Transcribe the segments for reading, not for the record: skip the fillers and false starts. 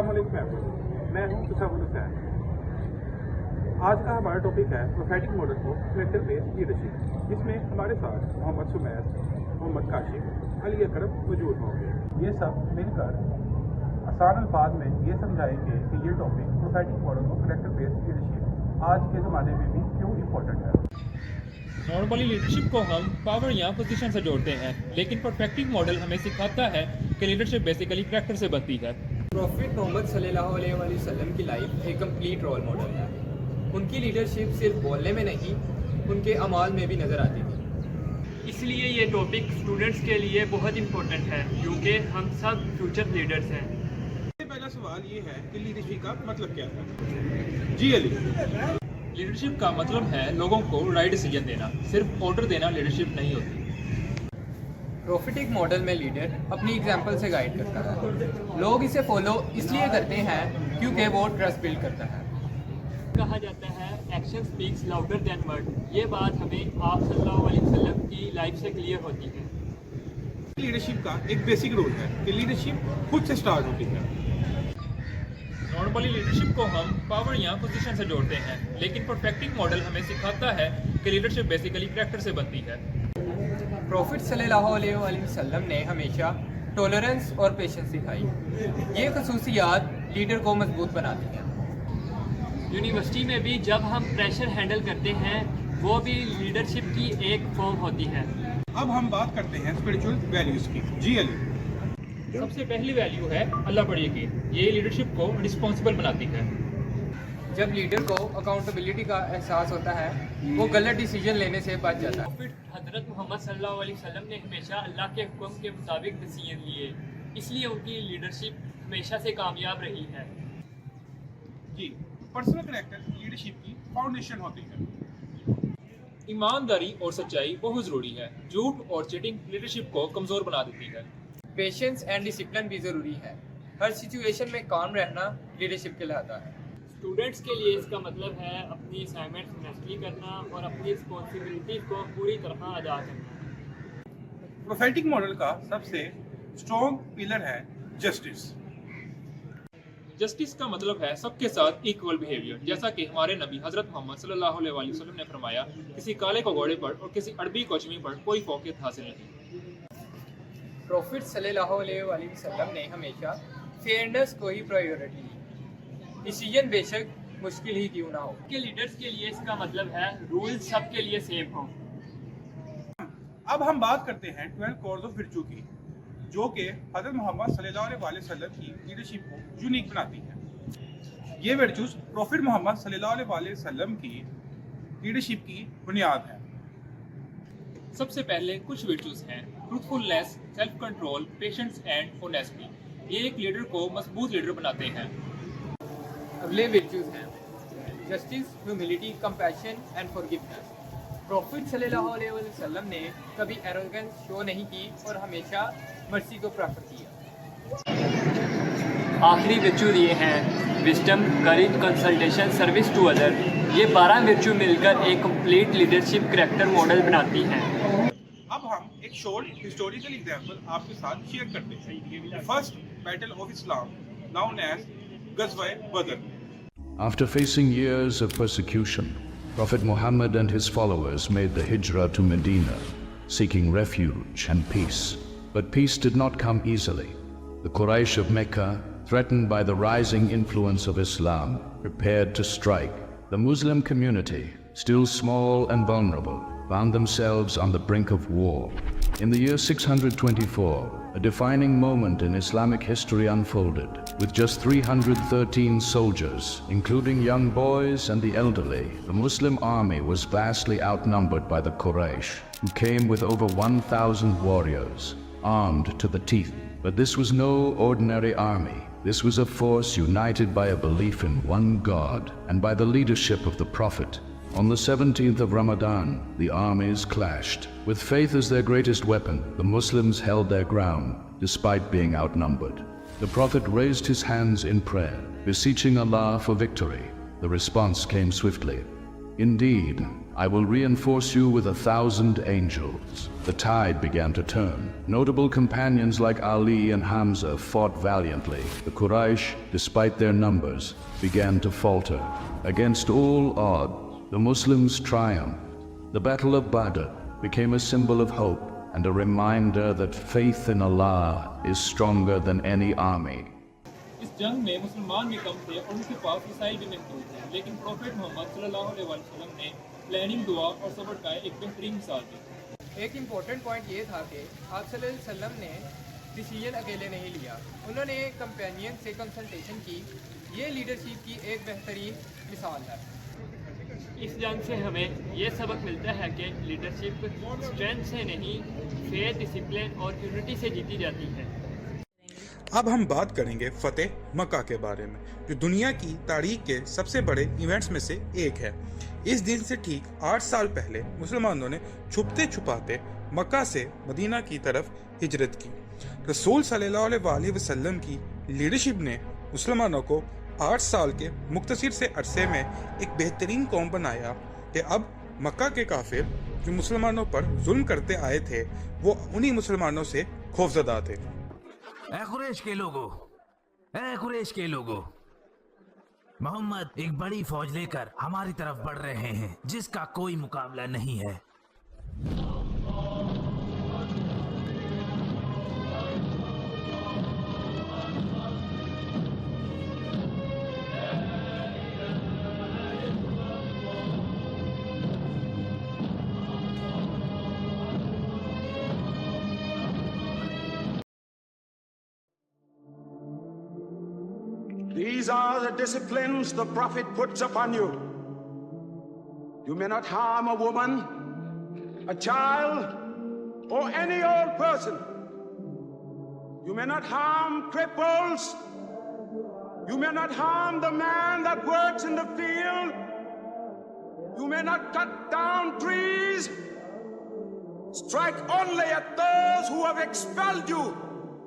अस्सलाम वालेकुम, मैं हूं तसव्वुर हुसैन। आज का हमारा टॉपिक है prophetic model of character based leadership, जिसमें हमारे साथ मोहम्मद सुमैर, मोहम्मद काशिफ, अली अकरम मौजूद होंगे। ये सब मिलकर आसान अल्फाज में ये समझाएंगे कि ये topic prophetic model of character based leadership आज के ज़माने में भी क्यों इम्पोर्टेंट है। नॉर्मली लीडरशिप को हम पावर या पोजीशन से जोड़ते हैं, लेकिन परफेक्टिव मॉडल हमें सिखाता है कि लीडरशिप बेसिकली कैरेक्टर से बनती है। प्रॉफिट मोहम्मद सल्लल्लाहु अलैहि वसल्लम की लाइफ एक कंप्लीट रोल मॉडल है। उनकी लीडरशिप सिर्फ बोलने में नहीं, उनके अमाल में भी नज़र आती थी। इसलिए ये टॉपिक स्टूडेंट्स के लिए बहुत इम्पोर्टेंट है, क्योंकि हम सब फ्यूचर लीडर्स हैं। पहला सवाल ये है कि लीडरशिप का मतलब क्या है। जी अली। लीडरशिप का मतलब है लोगों को राइट डिसीजन देना, सिर्फ ऑर्डर देना लीडरशिप नहीं होती। प्रॉफिटिक मॉडल में लीडर अपनी एग्जाम्पल से गाइड करता है। लोग इसे फॉलो इसलिए करते हैं क्योंकि वो ट्रस्ट बिल्ड करता है। कहा जाता है action speaks louder than word. ये बात हमें आप सल्लल्लाहु अलैहि वसल्लम की लाइफ से क्लियर होती है। लीडरशिप का एक बेसिक रूल है कि लीडरशिप खुद से स्टार्ट होती है। नॉर्मली लीडरशिप को हम पावर या पोजीशन से जोड़ते हैं, लेकिन परफेक्टिव मॉडल हमें सिखाता है कि लीडरशिप बेसिकली कैरेक्टर से बनती है। प्रॉफिट सल्लल्लाहु अलैहि वसल्लम ने हमेशा टॉलरेंस और पेशेंस सिखाई। ये खसूसियात लीडर को मजबूत बनाती हैं। यूनिवर्सिटी में भी जब हम प्रेशर हैंडल करते हैं, वो भी लीडरशिप की एक फॉर्म होती है। अब हम बात करते हैं स्पिरिचुअल वैल्यूज की। जी अली। सबसे पहली वैल्यू है अल्लाह पर यकीन। ये लीडरशिप को रिस्पॉन्सिबल बनाती है। जब लीडर को अकाउंटेबिलिटी का एहसास होता है, वो गलत डिसीजन लेने से बच जाता है। फिर हज़रत मोहम्मद सल्लल्लाहु अलैहि वसल्लम ने हमेशा अल्लाह के हुक्म के मुताबिक डिसीजन लिए, इसलिए उनकी लीडरशिप हमेशा से कामयाब रही है। जी, पर्सनल कैरेक्टर लीडरशिप की फाउंडेशन होती है। ईमानदारी और सच्चाई बहुत ज़रूरी है। झूठ और चीटिंग लीडरशिप को कमज़ोर बना देती है। पेशेंस एंड डिसिप्लिन भी ज़रूरी है। हर सिचुएशन में काम रहना लीडरशिप कहलाता है। स्टूडेंट्स के लिए इसका मतलब है अपनी असाइनमेंट्स मैस्टरी करना और अपनी रिस्पॉन्सिबिलिटीज़ को पूरी तरह अदा करना। प्रोफेटिक मॉडल का सबसे स्ट्रॉन्ग पिलर है जस्टिस। जस्टिस का मतलब है सबके साथ इक्वल बिहेवियर, जैसा कि हमारे नबी हजरत मोहम्मद सल्लल्लाहु अलैहि वसल्लम ने फरमाया, किसी काले को घोड़े पर और किसी अरबी को चमी पर कोई फौकियत हासिल नहीं। प्रॉफिट सल्लल्लाहु अलैहि वसल्लम ने हमेशा फेयरनेस को ही प्रायोरिटी दी। डिसीजन बेशक मुश्किल ही क्यों ना हो। के लीडर्स के लिए इसका मतलब है रूल सबके लिए सेम हो। अब हम बात करते हैं 12 कोर्स ऑफ विर्चू की, जो कि हज़रत मोहम्मद सल्लल्लाहु अलैहि वसल्लम की लीडरशिप को यूनिक बनाती है। ये वर्चूज प्रॉफिट मोहम्मद सल्लल्लाहु अलैहि वसल्लम की लीडरशिप की बुनियाद है। सबसे पहले कुछ वर्चूज हैं: truthfulness, self control, patience and honesty. ये एक लीडर को मजबूत लीडर बनाते हैं। अगले वर्चूज हैं justice, humility, compassion and forgiveness. Profit सल्लल्लाहु अलैहि वसल्लम ने कभी एरोगेंस शो नहीं की और हमेशा मर्सी को प्रेफर किया। आखिरी विर्चू ये हैं wisdom, courage, consultation, service to other. ये 12 विर्चू मिलकर एक कंप्लीट लीडरशिप कैरेक्टर मॉडल बनाती हैं। अब हम एक शॉर्ट हिस्टोरिकल एग्जांपल आपके साथ शेयर करते हैं। First battle of Islam, known as गज़वा-ए Badr. After facing years of persecution, Prophet Muhammad and his followers made the hijrah to Medina, seeking refuge and peace. But peace did not come easily. The Quraysh of Mecca, threatened by the rising influence of Islam, prepared to strike. The Muslim community, still small and vulnerable, found themselves on the brink of war. In the year 624, a defining moment in Islamic history unfolded. With just 313 soldiers, including young boys and the elderly, the Muslim army was vastly outnumbered by the Quraysh, who came with over 1,000 warriors, armed to the teeth. But this was no ordinary army. This was a force united by a belief in one God and by the leadership of the Prophet. On the 17th of Ramadan, the armies clashed. With faith as their greatest weapon, the Muslims held their ground, despite being outnumbered. The Prophet raised his hands in prayer, beseeching Allah for victory. The response came swiftly. Indeed, I will reinforce you with 1,000 angels. The tide began to turn. Notable companions like Ali and Hamza fought valiantly. The Quraysh, despite their numbers, began to falter. Against all odds, the Muslims triumphed. The Battle of Badr became a symbol of hope and a reminder that faith in Allah is stronger than any army. इस जंग में मुसलमान भी कम थे और उनके पास वसाइल भी महदूद थे, लेकिन प्रॉफिट मोहम्मद सल्लल्लाहु अलैहि वसल्लम ने प्लानिंग, दुआ और सब्र का एक बेहतरीन मिसाल दी। एक इम्पोर्टेंट पॉइंट ये था कि आप सल्लल्लाहु अलैहि वसल्लम ने डिसीजन अकेले नहीं लिया, उन्होंने कंपेनियन से कंसल्टेशन की। ये लीडरशिप की एक बेहतरीन मिसाल है। इस जंग से हमें ये सबक मिलता है कि लीडरशिप स्ट्रेंथ से नहीं, फेथ, डिसिप्लिन और यूनिटी से जीती जाती है। अब हम बात करेंगे फतेह मक्का के बारे में, जो दुनिया की तारीख के सबसे बड़े इवेंट्स में से एक है। इस दिन से ठीक 8 साल पहले मुसलमानों ने छुपते छुपाते मक्का से मदीना की तरफ हिजरत की। रसूल सल्लल्लाहु अलैहि वसल्लम की लीडरशिप ने मुसलमानों को 8 साल के मुख्तसर से अरसे में एक बेहतरीन कौम बनाया कि अब मक्का के काफिर जो मुसलमानों पर जुल्म करते आए थे, वो उन्हीं मुसलमानों से खौफजदा थे। ऐ कुरैश के लोगों, मोहम्मद एक बड़ी फौज लेकर हमारी तरफ बढ़ रहे हैं, जिसका कोई मुकाबला नहीं है। These are the disciplines the Prophet puts upon you. You may not harm a woman, a child, or any old person. You may not harm cripples. You may not harm the man that works in the field. You may not cut down trees. Strike only at those who have expelled you,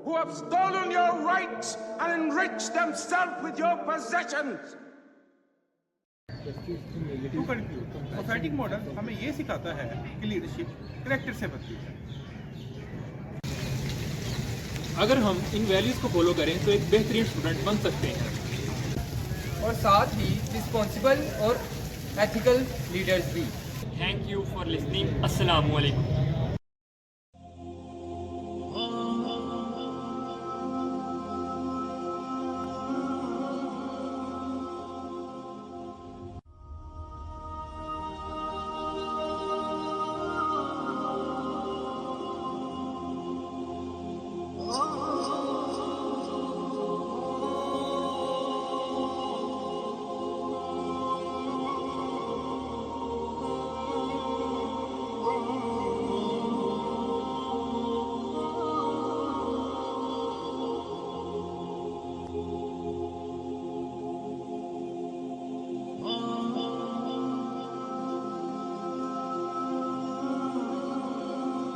who have stolen your rights and enriched themselves with your possessions. To conclude, prophetic model हमें ये सिखाता है कि leadership character से बनती है। अगर हम इन वैल्यूज़ को फॉलो करें तो एक बेहतरीन स्टूडेंट बन सकते हैं, और साथ ही रिस्पॉन्सिबल और एथिकल लीडर्स भी। Thank you for listening. अस्सलाम वालेकुम।